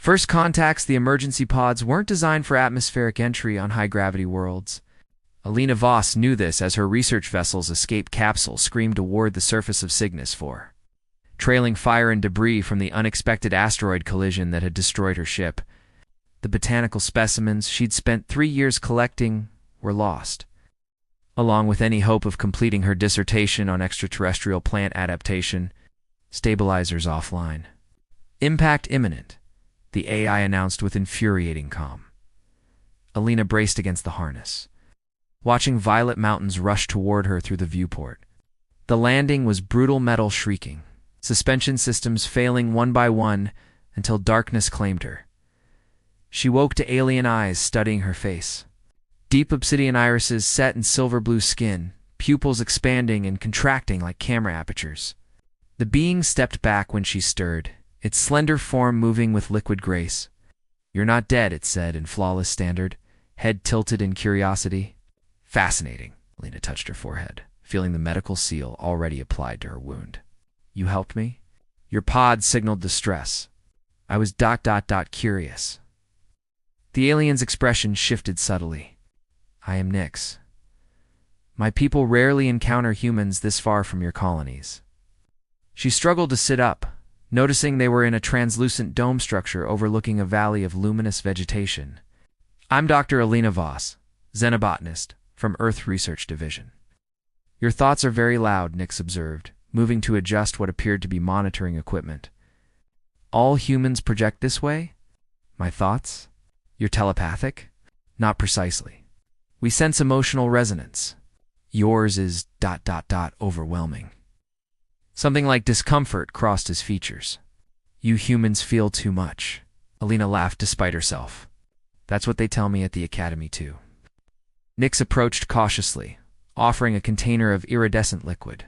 First contacts, the emergency pods weren't designed for atmospheric entry on high-gravity worlds. Alina Voss knew this as her research vessel's escape capsule screamed toward the surface of Cygnus 4. Trailing fire and debris from the unexpected asteroid collision that had destroyed her ship, the botanical specimens she'd spent 3 years collecting were lost, along with any hope of completing her dissertation on extraterrestrial plant adaptation. Stabilizers offline. Impact imminent, the AI announced with infuriating calm. Alina braced against the harness, watching violet mountains rush toward her through the viewport. The landing was brutal metal shrieking, suspension systems failing one by one until darkness claimed her. She woke to alien eyes studying her face. Deep obsidian irises set in silver-blue skin, pupils expanding and contracting like camera apertures. The being stepped back when she stirred, its slender form moving with liquid grace. "You're not dead," it said in flawless standard, head tilted in curiosity. "Fascinating." Alina touched her forehead, feeling the medical seal already applied to her wound. "You helped me?" "Your pod signaled distress. I was ... curious." The alien's expression shifted subtly. "I am Nyx. My people rarely encounter humans this far from your colonies." She struggled to sit up, noticing they were in a translucent dome structure overlooking a valley of luminous vegetation. "I'm Dr. Alina Voss, xenobotanist, from Earth Research Division." "Your thoughts are very loud," Nyx observed, moving to adjust what appeared to be monitoring equipment. "All humans project this way?" "My thoughts? You're telepathic?" "Not precisely. We sense emotional resonance. Yours is ... overwhelming." Something like discomfort crossed his features. "You humans feel too much." Alina laughed despite herself. "That's what they tell me at the academy, too." Nyx approached cautiously, offering a container of iridescent liquid.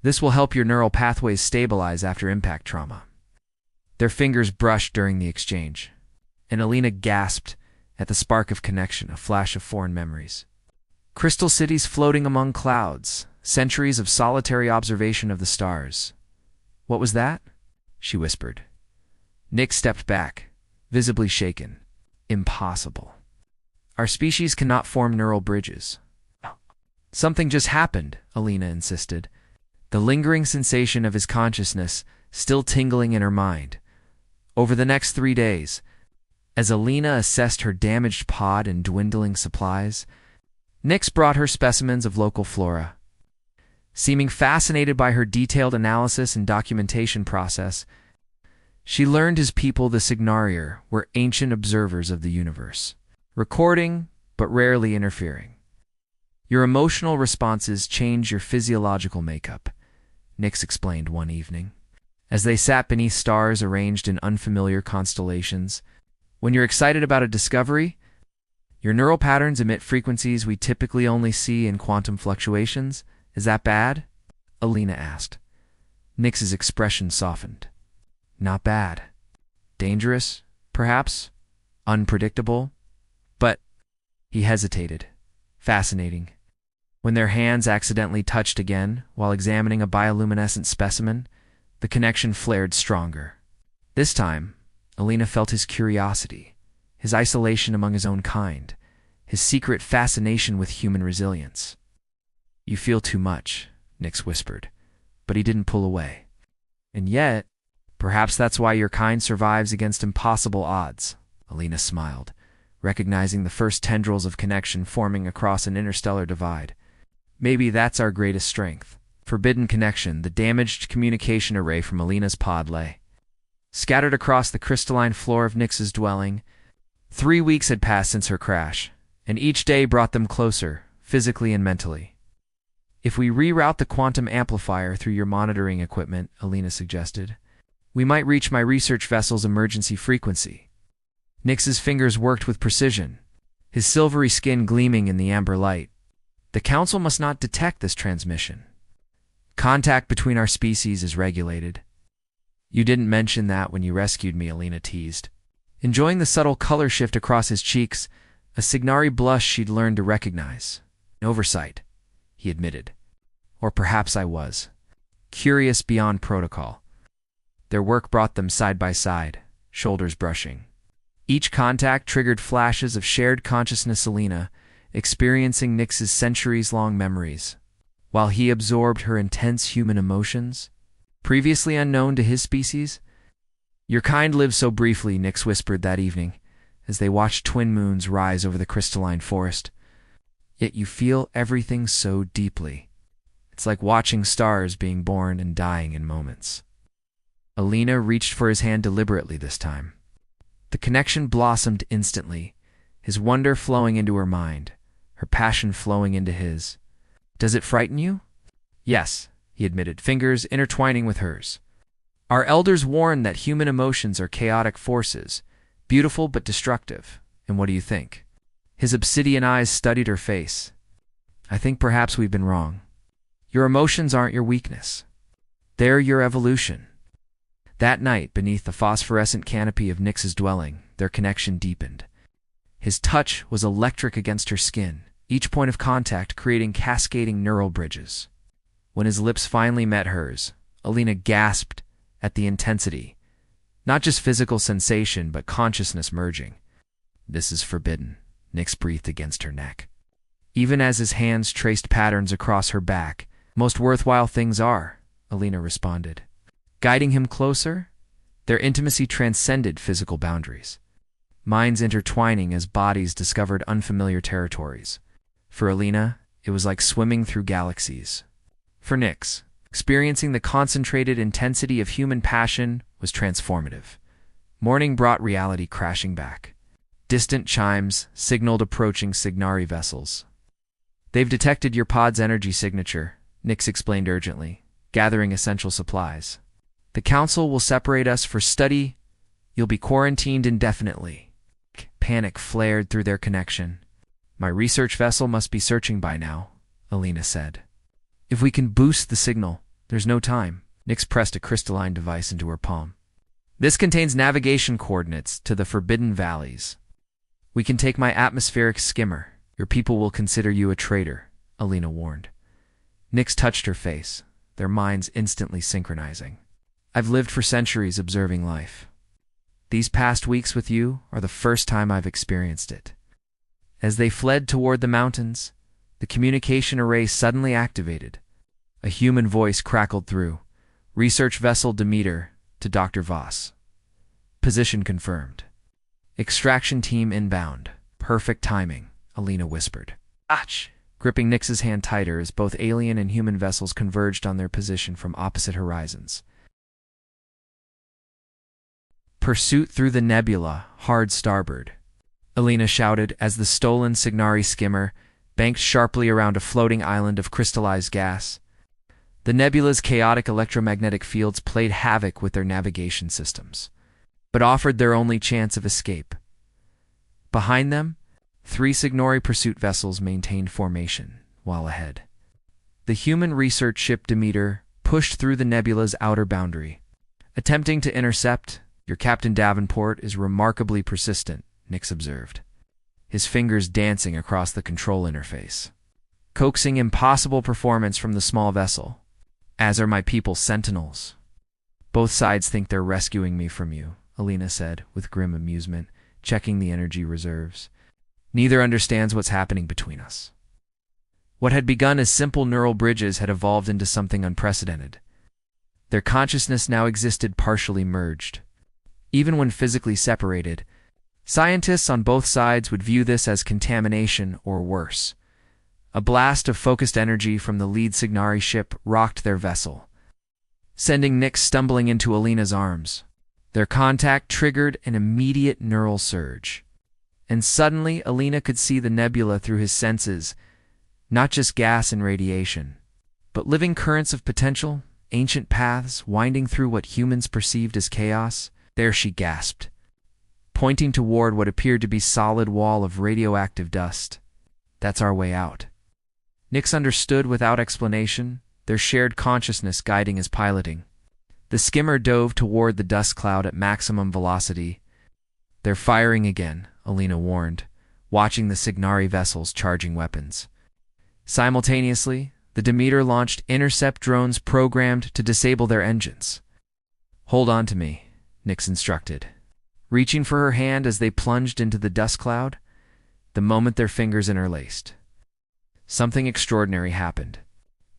"This will help your neural pathways stabilize after impact trauma." Their fingers brushed during the exchange, and Alina gasped at the spark of connection, a flash of foreign memories. Crystal cities floating among clouds, centuries of solitary observation of the stars. "What was that?" she whispered. Nyx stepped back, visibly shaken. "Impossible. Our species cannot form neural bridges." "Something just happened," Alina insisted, the lingering sensation of his consciousness still tingling in her mind. Over the next 3 days, as Alina assessed her damaged pod and dwindling supplies, Nyx brought her specimens of local flora. Seeming fascinated by her detailed analysis and documentation process, she learned his people, the Signarier, were ancient observers of the universe, recording but rarely interfering. "Your emotional responses change your physiological makeup," Nyx explained one evening, as they sat beneath stars arranged in unfamiliar constellations. "When you're excited about a discovery, your neural patterns emit frequencies we typically only see in quantum fluctuations. Is that bad?" Alina asked. Nyx's expression softened. "Not bad. Dangerous, perhaps? Unpredictable? But—" he hesitated. "Fascinating." When their hands accidentally touched again while examining a bioluminescent specimen, the connection flared stronger. This time, Alina felt his curiosity, his isolation among his own kind, his secret fascination with human resilience. "You feel too much," Nyx whispered, but he didn't pull away. "And yet, perhaps that's why your kind survives against impossible odds," Alina smiled, recognizing the first tendrils of connection forming across an interstellar divide. "Maybe that's our greatest strength." Forbidden connection, the damaged communication array from Alina's pod lay scattered across the crystalline floor of Nyx's dwelling. 3 weeks had passed since her crash, and each day brought them closer, physically and mentally. "If we reroute the quantum amplifier through your monitoring equipment," Alina suggested, "we might reach my research vessel's emergency frequency." Nyx's fingers worked with precision, his silvery skin gleaming in the amber light. "The Council must not detect this transmission. Contact between our species is regulated." "You didn't mention that when you rescued me," Alina teased, enjoying the subtle color shift across his cheeks, a Signari blush she'd learned to recognize. "Oversight," he admitted. "Or perhaps I was. Curious beyond protocol." Their work brought them side by side, shoulders brushing, Each contact triggered flashes of shared consciousness. Alina, experiencing Nyx's centuries-long memories, while he absorbed her intense human emotions, previously unknown to his species. "Your kind lived so briefly," Nyx whispered that evening, as they watched twin moons rise over the crystalline forest. "Yet you feel everything so deeply. It's like watching stars being born and dying in moments." Alina reached for his hand deliberately this time. The connection blossomed instantly, his wonder flowing into her mind, her passion flowing into his. "Does it frighten you?" "Yes," he admitted, fingers intertwining with hers. "Our elders warned that human emotions are chaotic forces, beautiful but destructive. And what do you think?" His obsidian eyes studied her face. "I think perhaps we've been wrong. Your emotions aren't your weakness. They're your evolution." That night, beneath the phosphorescent canopy of Nyx's dwelling, their connection deepened. His touch was electric against her skin, each point of contact creating cascading neural bridges. When his lips finally met hers, Alina gasped at the intensity. Not just physical sensation, but consciousness merging. "This is forbidden," Nyx breathed against her neck. Even as his hands traced patterns across her back, "Most worthwhile things are," Alina responded. Guiding him closer, their intimacy transcended physical boundaries, minds intertwining as bodies discovered unfamiliar territories. For Alina, it was like swimming through galaxies. For Nyx, experiencing the concentrated intensity of human passion was transformative. Morning brought reality crashing back. Distant chimes signaled approaching Signari vessels. "They've detected your pod's energy signature," Nyx explained urgently, gathering essential supplies. "The Council will separate us for study. You'll be quarantined indefinitely." Panic flared through their connection. "My research vessel must be searching by now," Alina said. "If we can boost the signal, there's no time." Nyx pressed a crystalline device into her palm. "This contains navigation coordinates to the Forbidden Valleys. We can take my atmospheric skimmer. Your people will consider you a traitor," Alina warned. Nyx touched her face, their minds instantly synchronizing. "I've lived for centuries observing life. These past weeks with you are the first time I've experienced it." As they fled toward the mountains, the communication array suddenly activated. A human voice crackled through. "Research vessel Demeter to Dr. Voss. Position confirmed. Extraction team inbound. Perfect timing," Alina whispered. "Ach!" Gripping Nyx's hand tighter as both alien and human vessels converged on their position from opposite horizons. "Pursuit through the nebula, hard starboard," Alina shouted as the stolen Signari skimmer banked sharply around a floating island of crystallized gas. The nebula's chaotic electromagnetic fields played havoc with their navigation systems, but offered their only chance of escape. Behind them, 3 Signori pursuit vessels maintained formation, while ahead, the human research ship Demeter pushed through the nebula's outer boundary, attempting to intercept. "Your Captain Davenport is remarkably persistent," Nyx observed, his fingers dancing across the control interface, coaxing impossible performance from the small vessel. "As are my people's sentinels." "Both sides think they're rescuing me from you," Alina said, with grim amusement, checking the energy reserves. "Neither understands what's happening between us." What had begun as simple neural bridges had evolved into something unprecedented. Their consciousness now existed partially merged. Even when physically separated, scientists on both sides would view this as contamination or worse. A blast of focused energy from the lead Signari ship rocked their vessel, sending Nyx stumbling into Alina's arms. Their contact triggered an immediate neural surge, and suddenly Alina could see the nebula through his senses, not just gas and radiation, but living currents of potential, ancient paths winding through what humans perceived as chaos. There she gasped, pointing toward what appeared to be solid wall of radioactive dust. "That's our way out." Nyx understood without explanation, their shared consciousness guiding his piloting. The skimmer dove toward the dust cloud at maximum velocity. "They're firing again," Alina warned, watching the Signari vessels charging weapons. Simultaneously, the Demeter launched intercept drones programmed to disable their engines. "Hold on to me," Nyx instructed, reaching for her hand as they plunged into the dust cloud. The moment their fingers interlaced, something extraordinary happened.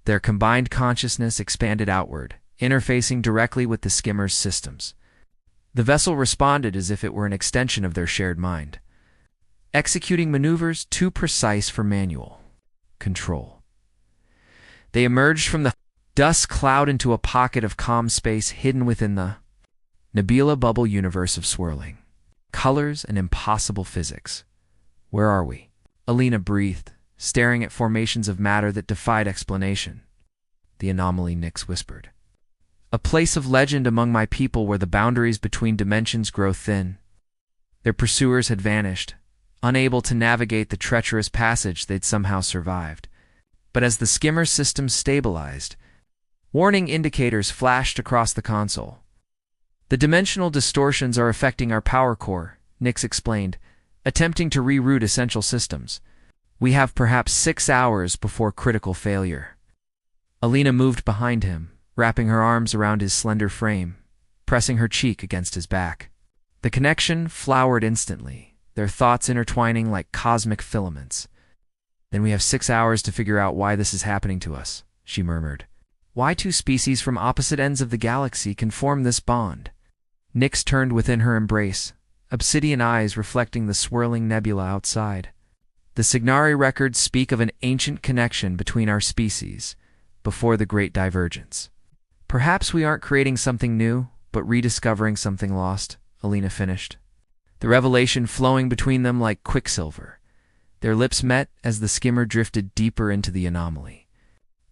Their combined consciousness expanded outward, interfacing directly with the skimmer's systems. The vessel responded as if it were an extension of their shared mind, executing maneuvers too precise for manual control. They emerged from the dust cloud into a pocket of calm space hidden within the nebula bubble universe of swirling colors and impossible physics. "Where are we?" Alina breathed, staring at formations of matter that defied explanation. "The anomaly," Nyx whispered. "A place of legend among my people where the boundaries between dimensions grow thin." Their pursuers had vanished, unable to navigate the treacherous passage they'd somehow survived. But as the skimmer system stabilized, warning indicators flashed across the console. "The dimensional distortions are affecting our power core," Nyx explained, attempting to reroute essential systems. "We have perhaps 6 hours before critical failure." Alina moved behind him, wrapping her arms around his slender frame, pressing her cheek against his back. The connection flowered instantly, their thoughts intertwining like cosmic filaments. "Then we have 6 hours to figure out why this is happening to us," she murmured. "Why two species from opposite ends of the galaxy can form this bond?" Nyx turned within her embrace, obsidian eyes reflecting the swirling nebula outside. "The Signari records speak of an ancient connection between our species, before the Great Divergence. Perhaps we aren't creating something new, but rediscovering something lost," Alina finished, the revelation flowing between them like quicksilver. Their lips met as the skimmer drifted deeper into the anomaly,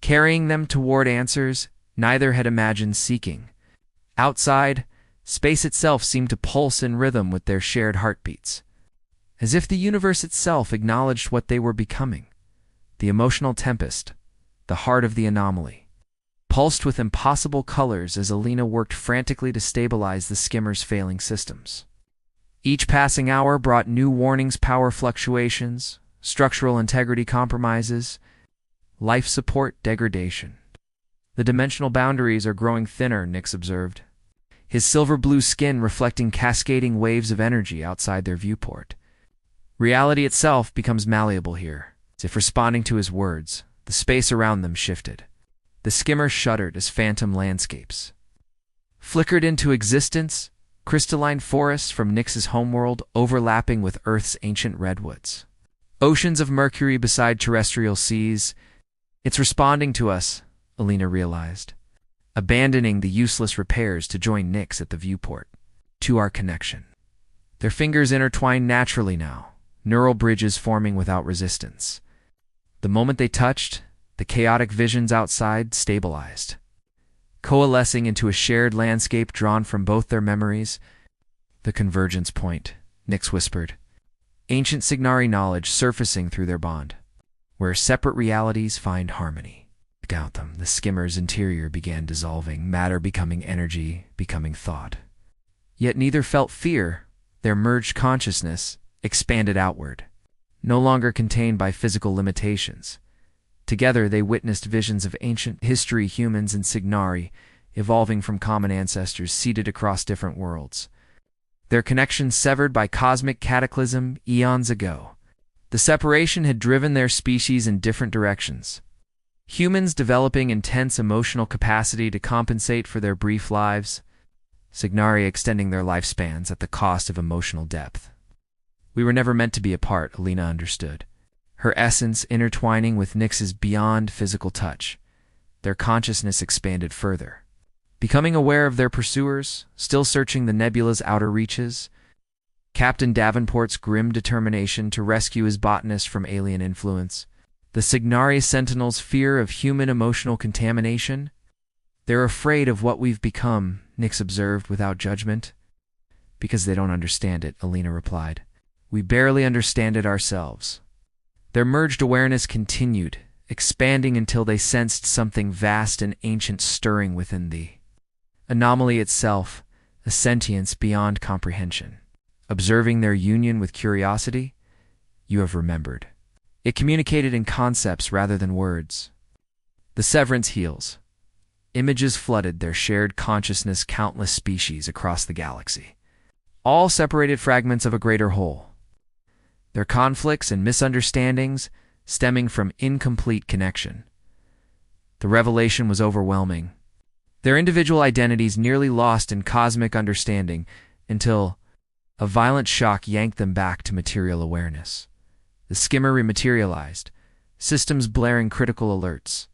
carrying them toward answers neither had imagined seeking. Outside, space itself seemed to pulse in rhythm with their shared heartbeats, as if the universe itself acknowledged what they were becoming. The emotional tempest, the heart of the anomaly, pulsed with impossible colors as Alina worked frantically to stabilize the skimmer's failing systems. Each passing hour brought new warnings: power fluctuations, structural integrity compromises, life support degradation. "The dimensional boundaries are growing thinner," Nyx observed, his silver-blue skin reflecting cascading waves of energy outside their viewport. "Reality itself becomes malleable here." As if responding to his words, the space around them shifted. The skimmer shuddered as phantom landscapes flickered into existence, crystalline forests from Nyx's homeworld overlapping with Earth's ancient redwoods. Oceans of mercury beside terrestrial seas. "It's responding to us," Alina realized, abandoning the useless repairs to join Nyx at the viewport. "To our connection." Their fingers intertwined naturally now, neural bridges forming without resistance. The moment they touched, the chaotic visions outside stabilized, coalescing into a shared landscape drawn from both their memories. "The convergence point," Nyx whispered, ancient Signari knowledge surfacing through their bond, "where separate realities find harmony." Without them, the skimmer's interior began dissolving, matter becoming energy, becoming thought. Yet neither felt fear. Their merged consciousness expanded outward, no longer contained by physical limitations. Together they witnessed visions of ancient history, humans and Signari, evolving from common ancestors seated across different worlds. Their connection severed by cosmic cataclysm eons ago. The separation had driven their species in different directions. Humans developing intense emotional capacity to compensate for their brief lives, Signari extending their lifespans at the cost of emotional depth. "We were never meant to be apart," Alina understood, her essence intertwining with Nyx's beyond physical touch. Their consciousness expanded further, becoming aware of their pursuers, still searching the nebula's outer reaches. Captain Davenport's grim determination to rescue his botanist from alien influence. The Signari Sentinel's fear of human emotional contamination. "They're afraid of what we've become," Nyx observed without judgment. "Because they don't understand it," Alina replied. "We barely understand it ourselves." Their merged awareness continued, expanding until they sensed something vast and ancient stirring within the anomaly itself, a sentience beyond comprehension. Observing their union with curiosity, "You have remembered." It communicated in concepts rather than words. The severance heals. Images flooded their shared consciousness, countless species across the galaxy, all separated fragments of a greater whole. Their conflicts and misunderstandings stemming from incomplete connection. The revelation was overwhelming. Their individual identities nearly lost in cosmic understanding until a violent shock yanked them back to material awareness. The skimmer rematerialized, systems blaring critical alerts.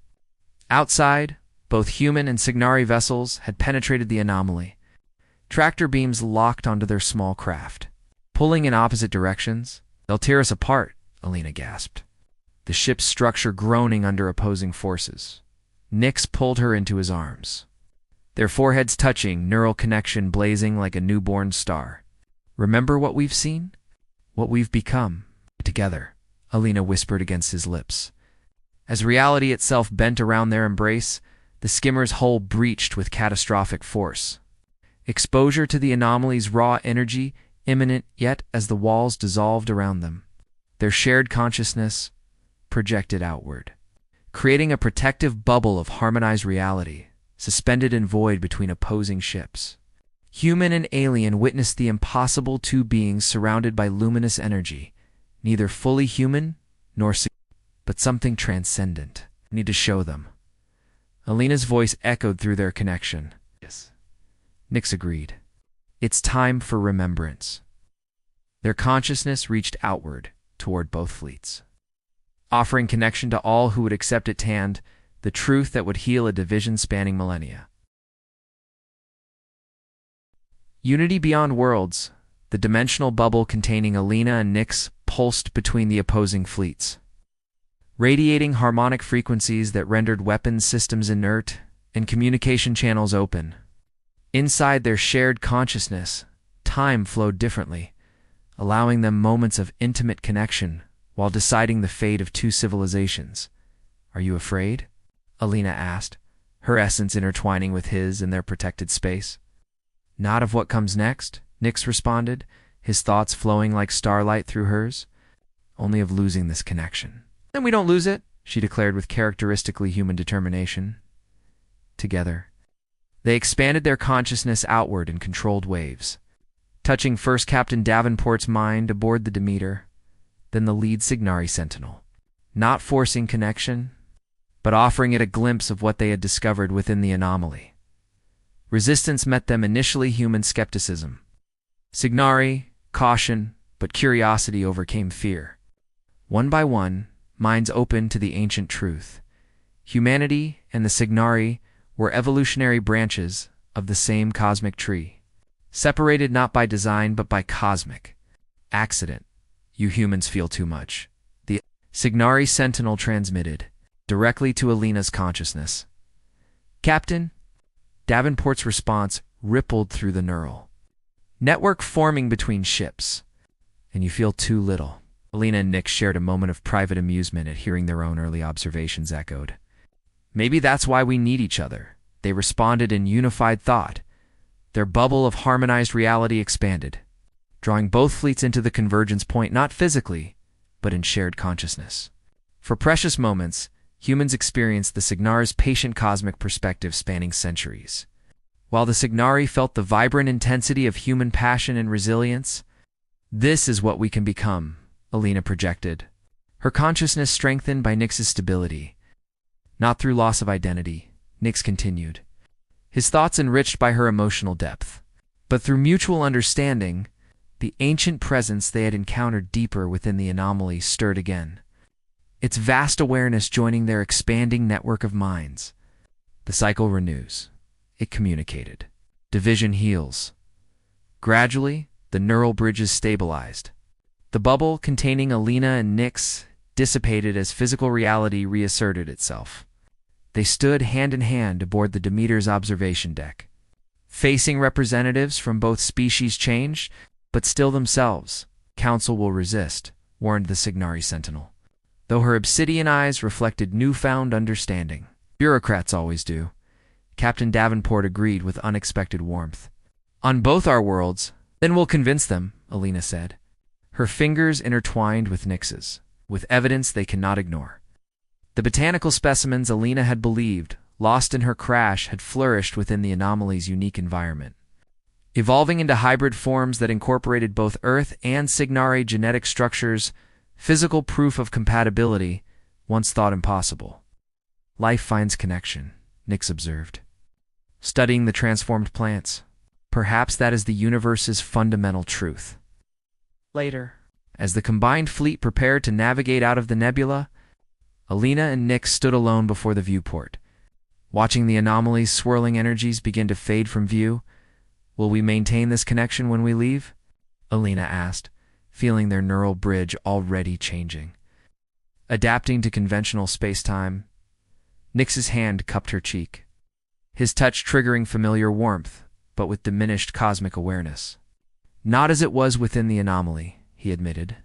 Outside, both human and Signari vessels had penetrated the anomaly. Tractor beams locked onto their small craft. Pulling in opposite directions, "They'll tear us apart," Alina gasped. The ship's structure groaning under opposing forces. Nix pulled her into his arms. Their foreheads touching, neural connection blazing like a newborn star. "Remember what we've seen? What we've become? Together," Alina whispered against his lips. As reality itself bent around their embrace, the skimmer's hull breached with catastrophic force. Exposure to the anomaly's raw energy imminent yet as the walls dissolved around them. Their shared consciousness projected outward, creating a protective bubble of harmonized reality, suspended in void between opposing ships. Human and alien witnessed the impossible, two beings surrounded by luminous energy, neither fully human nor but something transcendent. "I need to show them." Alina's voice echoed through their connection. "Yes." Nix agreed. "It's time for remembrance." Their consciousness reached outward toward both fleets, offering connection to all who would accept its hand, the truth that would heal a division spanning millennia. Unity beyond worlds, the dimensional bubble containing Alina and Nix pulsed between the opposing fleets, radiating harmonic frequencies that rendered weapons systems inert and communication channels open. Inside their shared consciousness, time flowed differently, allowing them moments of intimate connection while deciding the fate of two civilizations. "Are you afraid?" Alina asked, her essence intertwining with his in their protected space. "Not of what comes next," Nix responded, his thoughts flowing like starlight through hers. "Only of losing this connection." "Then we don't lose it," she declared with characteristically human determination. Together, they expanded their consciousness outward in controlled waves, touching first Captain Davenport's mind aboard the Demeter, then the lead Signari Sentinel, not forcing connection, but offering it a glimpse of what they had discovered within the anomaly. Resistance met them initially human skepticism. Signari, caution, but curiosity overcame fear. One by one, minds opened to the ancient truth. Humanity and the Signari were evolutionary branches of the same cosmic tree, separated not by design but by cosmic accident. "You humans feel too much," the Signari Sentinel transmitted directly to Alina's consciousness. "Captain," Davenport's response rippled through the neural network forming between ships. "And you feel too little." Alina and Nix shared a moment of private amusement at hearing their own early observations echoed. "Maybe that's why we need each other," they responded in unified thought. Their bubble of harmonized reality expanded, drawing both fleets into the convergence point not physically, but in shared consciousness. For precious moments, humans experienced the Signar's patient cosmic perspective spanning centuries. While the Signari felt the vibrant intensity of human passion and resilience. "This is what we can become," Alina projected, her consciousness strengthened by Nix's stability. "Not through loss of identity," Nix continued, his thoughts enriched by her emotional depth, "but through mutual understanding." The ancient presence they had encountered deeper within the anomaly stirred again, its vast awareness joining their expanding network of minds. "The cycle renews," it communicated. "Division heals." Gradually, the neural bridges stabilized. The bubble containing Alina and Nix dissipated as physical reality reasserted itself. They stood hand in hand aboard the Demeter's observation deck. Facing representatives from both species changed, but still themselves. "Council will resist," warned the Signari Sentinel, though her obsidian eyes reflected newfound understanding. "Bureaucrats always do," Captain Davenport agreed with unexpected warmth. "On both our worlds." "Then we'll convince them," Alina said, her fingers intertwined with Nix's, with evidence they cannot ignore. The botanical specimens Alina had believed, lost in her crash, had flourished within the anomaly's unique environment. evolving into hybrid forms that incorporated both Earth and Cygnarii genetic structures, physical proof of compatibility, once thought impossible. Life finds connection, Nix observed, studying the transformed plants. Perhaps that is the universe's fundamental truth. Later, as the combined fleet prepared to navigate out of the nebula, Alina and Nix stood alone before the viewport, watching the anomaly's swirling energies begin to fade from view. Will we maintain this connection when we leave? Alina asked, feeling their neural bridge already changing. Adapting to conventional space-time, Nix's hand cupped her cheek, his touch triggering familiar warmth, but with diminished cosmic awareness. Not as it was within the anomaly, he admitted,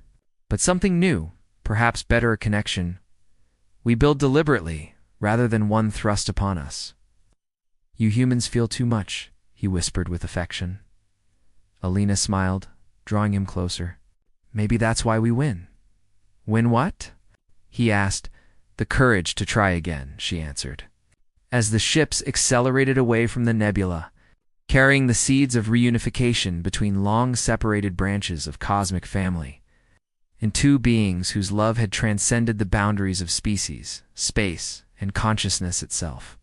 but something new, perhaps better a connection. We build deliberately, rather than one thrust upon us. You humans feel too much, he whispered with affection. Alina smiled, drawing him closer. Maybe that's why we win. Win what? He asked. The courage to try again, she answered. As the ships accelerated away from the nebula, carrying the seeds of reunification between long-separated branches of cosmic family, and two beings whose love had transcended the boundaries of species, space, and consciousness itself.